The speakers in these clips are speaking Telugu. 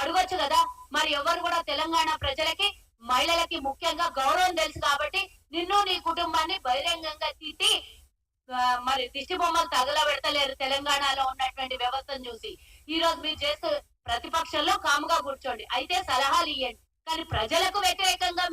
అడగొచ్చు కదా. మరి ఎవరు కూడా తెలంగాణ ప్రజలకి మహిళలకి ముఖ్యంగా గౌరవం తెలుసు కాబట్టి నిన్ను నీ కుటుంబాన్ని బహిరంగంగా తిట్టి మరి దిష్టి బొమ్మలు తగలబెడతలేరు తెలంగాణలో ఉన్నటువంటి వ్యవస్థను చూసి. ఈ రోజు మీరు చేస్తూ ప్రతిపక్షంలో కాముగా కూర్చోండి, అయితే సలహాలు ఇవ్వండి, కానీ ప్రజలకు వ్యతిరేకంగా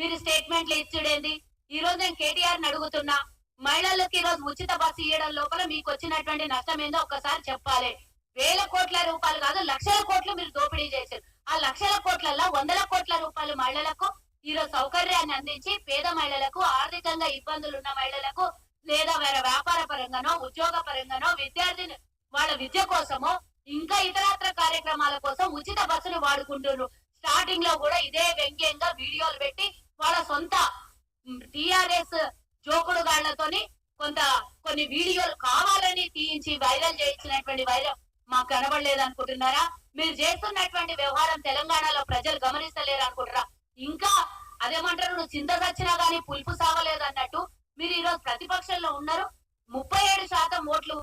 మీరు స్టేట్మెంట్లు ఇచ్చుడేంది? ఈ రోజు నేను కేటీఆర్ ని అడుగుతున్నా, మహిళలకు ఈ రోజు ఉచిత బస్సు ఇవ్వడం లోపల మీకు వచ్చినటువంటి నష్టం ఏందో ఒక్కసారి చెప్పాలి. వేల కోట్ల రూపాయలు కాదు, లక్షల కోట్లు మీరు దోపిడీ చేశారు. ఆ లక్షల కోట్లలో వందల కోట్ల రూపాయలు మహిళలకు ఈ రోజు సౌకర్యాన్ని అందించి పేద మహిళలకు, ఆర్థికంగా ఇబ్బందులు ఉన్న మహిళలకు, లేదా వేరే వ్యాపార పరంగానో ఉద్యోగ పరంగానో విద్యార్థిని వాళ్ళ విద్య కోసమో ఇంకా ఇతరత్ర కార్యక్రమాల కోసం ఉచిత బస్సును వాడుకుంటున్నారు. స్టార్టింగ్ లో కూడా ఇదే వ్యంగ్యంగా వీడియోలు పెట్టి వాళ్ళ సొంత టిఆర్ఎస్ జోకుడు గాళ్లతోని కొన్ని వీడియోలు కావాలని తీయించి వైరల్ చేయించినటువంటి వైరల్ మాకు కనబడలేదు అనుకుంటున్నారా? మీరు చేస్తున్నటువంటి వ్యవహారం తెలంగాణలో ప్రజలు గమనిస్తలేరు అనుకుంటారా? ఇంకా అదేమంటారు, నువ్వు చింత సచ్చినా గానీ పులుపు సావలేదు అన్నట్టు మీరు ఈ రోజు ప్రతిపక్షంలో ఉన్నారు. 37% ఓట్లు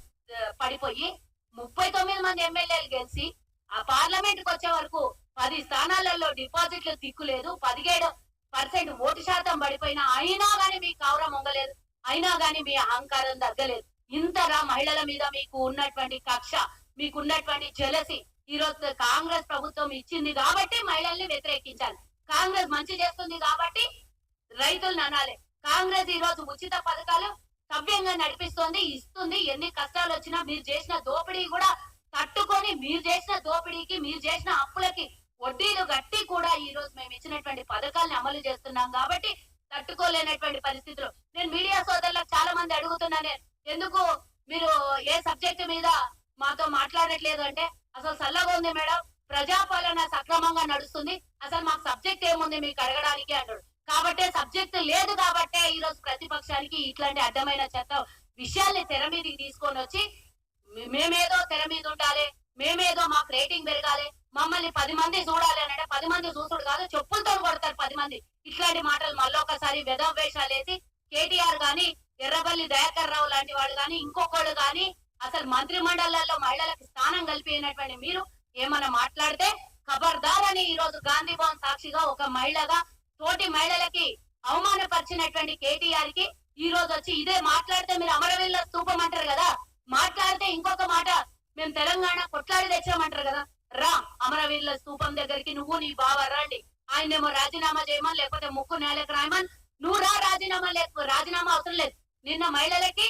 పడిపోయి 39 మంది ఎమ్మెల్యేలు గెలిచి ఆ పార్లమెంట్ కు వచ్చే వరకు 10 స్థానాలలో డిపాజిట్లు తిక్కులేదు, 17% ఓటు శాతం పడిపోయినా అయినా గానీ మీకు కౌరం మొంగలేదు, అయినా గానీ మీ అహంకారం తగ్గలేదు. ఇంతగా మహిళల మీద మీకు ఉన్నటువంటి కక్ష, మీకు ఉన్నటువంటి జలసి ఈ రోజు కాంగ్రెస్ ప్రభుత్వం ఇచ్చింది కాబట్టి మహిళల్ని వ్యతిరేకించాలి. కాంగ్రెస్ మంచి చేస్తుంది కాబట్టి రైతులను అనాలి. కాంగ్రెస్ ఈ రోజు ఉచిత పథకాలు సవ్యంగా నడిపిస్తోంది, ఇస్తుంది. ఎన్ని కష్టాలు వచ్చినా మీరు చేసిన దోపిడీ కూడా తట్టుకొని, మీరు చేసిన దోపిడీకి, మీరు చేసిన అప్పులకి వడ్డీలు గట్టి కూడా ఈ రోజు మేము ఇచ్చినటువంటి పథకాలను అమలు చేస్తున్నాం కాబట్టి తట్టుకోలేనటువంటి పరిస్థితులు. నేను మీడియా సోదరులకు చాలా మంది అడుగుతున్నాను, ఎందుకు మీరు ఏ సబ్జెక్టు మీద మాతో మాట్లాడట్లేదు అంటే, అసలు చల్లగా ఉంది మేడం, ప్రజాపాలన సక్రమంగా నడుస్తుంది, అసలు మాకు సబ్జెక్ట్ ఏముంది మీకు అడగడానికి అంటాడు. కాబట్టే సబ్జెక్ట్ లేదు కాబట్టే ఈ రోజు ప్రతిపక్షానికి ఇట్లాంటి అడ్డమైన చెత్త విషయాల్ని తెర మీదకి తీసుకొని వచ్చి మేమేదో తెర మీద ఉండాలి, మేమేదో మాకు రేటింగ్ పెరగాలి, మమ్మల్ని 10 మంది చూడాలి అని అంటే 10 మంది చూసుడు కాదు, చెప్పులతో కొడతారు 10 మంది. ఇట్లాంటి మాటలు మళ్ళొకసారి వేషాలు వేసి కేటీఆర్ గాని, ఎర్రబల్లి దయాకర్ రావు లాంటి వాళ్ళు గాని, ఇంకొకళ్ళు గాని అసలు మంత్రి మండలాల్లో మహిళలకు స్థానం కల్పినటువంటి మీరు ఏమన్నా మాట్లాడితే ఖబర్దార్ అని ఈ రోజు గాంధీ భవన్ సాక్షిగా ఒక మహిళగా తోటి మహిళలకి అవమానపరిచినటువంటి కేటీఆర్ కి ఈ రోజు వచ్చి ఇదే మాట్లాడితే మీరు అమరవీరుల స్తూపం అంటారు కదా, మాట్లాడితే ఇంకొక మాట మేము తెలంగాణ కొట్లాడి తెచ్చామంటారు కదా, రా అమరవీరుల స్తూపం దగ్గరికి నువ్వు నీ బావ రండి. ఆయనేమో రాజీనామా చేయమని లేకపోతే ముక్కు నేలకు రాయమని, నువ్వు రా, రాజీనామా అవసరం లేదు. నిన్న మహిళలకి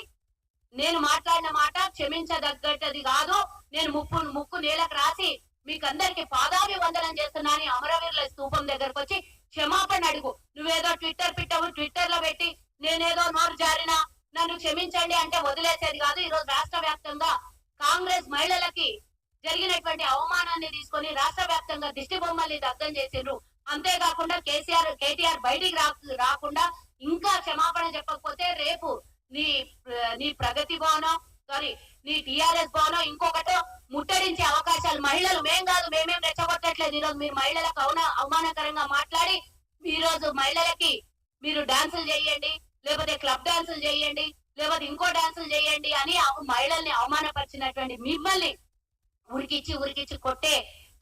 నేను మాట్లాడిన మాట క్షమించదగ్గది కాదు, నేను ముక్కు నేలకు రాసి మీకందరికి పాదాభివందనం చేస్తున్నా అని అమరవీరుల స్తూపం దగ్గరకు వచ్చి క్షమాపణ అడుగు. నువ్వేదో ట్విట్టర్ లో పెట్టి నేనేదో నోరు జారినా నన్ను క్షమించండి అంటే వదిలేసేది కాదు. ఈ రోజు రాష్ట్ర వ్యాప్తంగా కాంగ్రెస్ మహిళలకి జరిగినటువంటి అవమానాన్ని తీసుకొని రాష్ట్ర వ్యాప్తంగా దిష్టి బొమ్మల్ని దగ్ధం చేసిండ్రు. అంతేకాకుండా కేటీఆర్ బయటికి రాకుండా ఇంకా క్షమాపణ చెప్పకపోతే రేపు నీ ప్రగతి భవనం నీ టిఆర్ఎస్ భవనం ఇంకొకటో ముట్టడించే అవకాశాలు. మహిళలు మేం కాదు, మేమేం రెచ్చగొట్టట్లేదు. ఈ రోజు మీరు మహిళలకు అవమానకరంగా మాట్లాడి ఈ రోజు మహిళలకి మీరు డాన్సులు చేయండి, లేకపోతే క్లబ్ డాన్సులు చేయండి, లేకపోతే ఇంకో డాన్సులు చేయండి అని మహిళల్ని అవమానపరిచినటువంటి మిమ్మల్ని ఉరికిచ్చి కొట్టే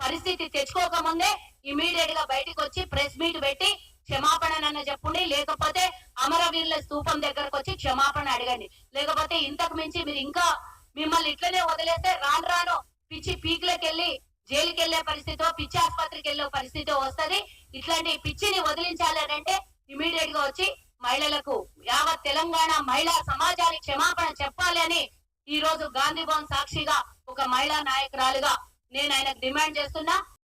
పరిస్థితి తెచ్చుకోకముందే ఇమీడియట్ గా బయటకు వచ్చి ప్రెస్ మీట్ పెట్టి క్షమాపణ చెప్పండి, లేకపోతే అమరవీరుల స్తూపం దగ్గరకు వచ్చి క్షమాపణ అడగండి. లేకపోతే ఇంతకు మించి మీరు ఇంకా మిమ్మల్ని ఇట్లనే వదిలేస్తే రాను పిచ్చి పీక్లకి వెళ్ళి జైలుకి వెళ్లే పరిస్థితో, పిచ్చి ఆసుపత్రికి వెళ్లే పరిస్థితి వస్తది. ఇట్లాంటి పిచ్చిని వదిలించాలి అని అంటే ఇమీడియట్ గా వచ్చి మహిళలకు, యావత్ తెలంగాణ మహిళా సమాజానికి క్షమాపణ చెప్పాలి అని ఈ రోజు గాంధీ భవన్ సాక్షిగా ఒక మహిళా నాయకురాలుగా నేను ఆయనకు డిమాండ్ చేస్తున్నా.